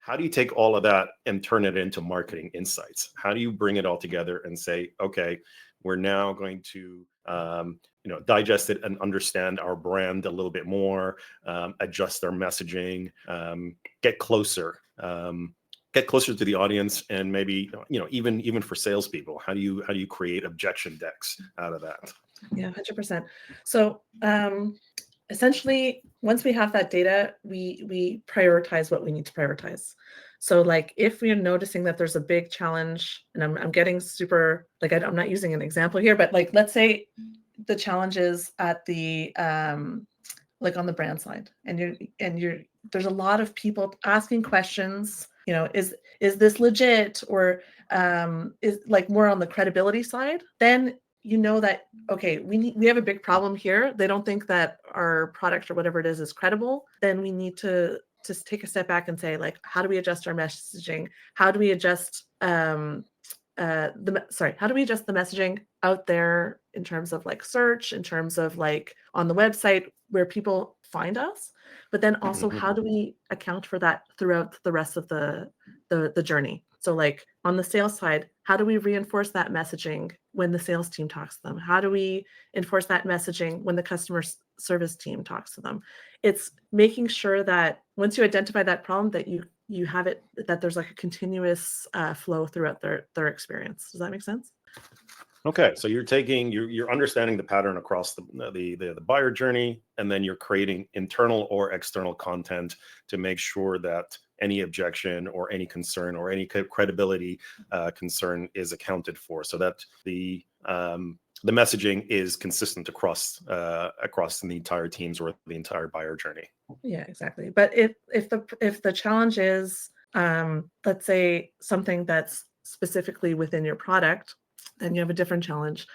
how do you take all of that and turn it into marketing insights? How do you bring it all together and say, okay, we're now going to digest it and understand our brand a little bit more, adjust our messaging, get closer, to the audience, and maybe even for salespeople, how do you create objection decks out of that? Yeah, 100%. So essentially, once we have that data, we prioritize what we need to prioritize. So like if we're noticing that there's a big challenge, and I'm getting super, like I'm not using an example here, but like let's say the challenge is at the like on the brand side, and you're there's a lot of people asking questions, is this legit, or is like more on the credibility side, then that, okay, we have a big problem here. They don't think that our product or whatever it is credible. Then we need to just take a step back and say, like, how do we adjust our messaging? How do we adjust how do we adjust the messaging out there in terms of like search, in terms of like on the website where people find us, but then also how do we account for that throughout the rest of the journey? So like on the sales side, how do we reinforce that messaging when the sales team talks to them? How do we enforce that messaging when the customer service team talks to them? It's making sure that once you identify that problem, that you have it, that there's like a continuous flow throughout their experience. Does that make sense? Okay, so you're understanding the pattern across the buyer journey, and then you're creating internal or external content to make sure that any objection or any concern or any credibility concern is accounted for, so that the messaging is consistent across the entire teams or the entire buyer journey. Yeah, exactly. But if the challenge is let's say something that's specifically within your product, then you have a different challenge.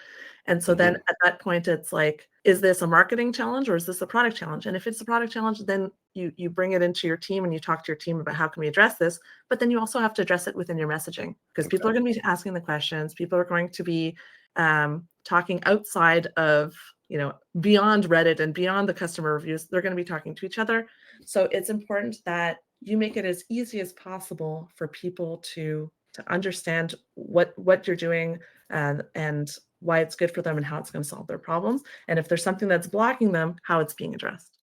And so then at that point, it's like, is this a marketing challenge or is this a product challenge? And if it's a product challenge, then you bring it into your team and you talk to your team about how can we address this. But then you also have to address it within your messaging, because people are going to be asking the questions. People are going to be talking outside of, beyond Reddit and beyond the customer reviews. They're going to be talking to each other. So it's important that you make it as easy as possible for people to understand what you're doing and why it's good for them and how it's going to solve their problems. And if there's something that's blocking them, how it's being addressed.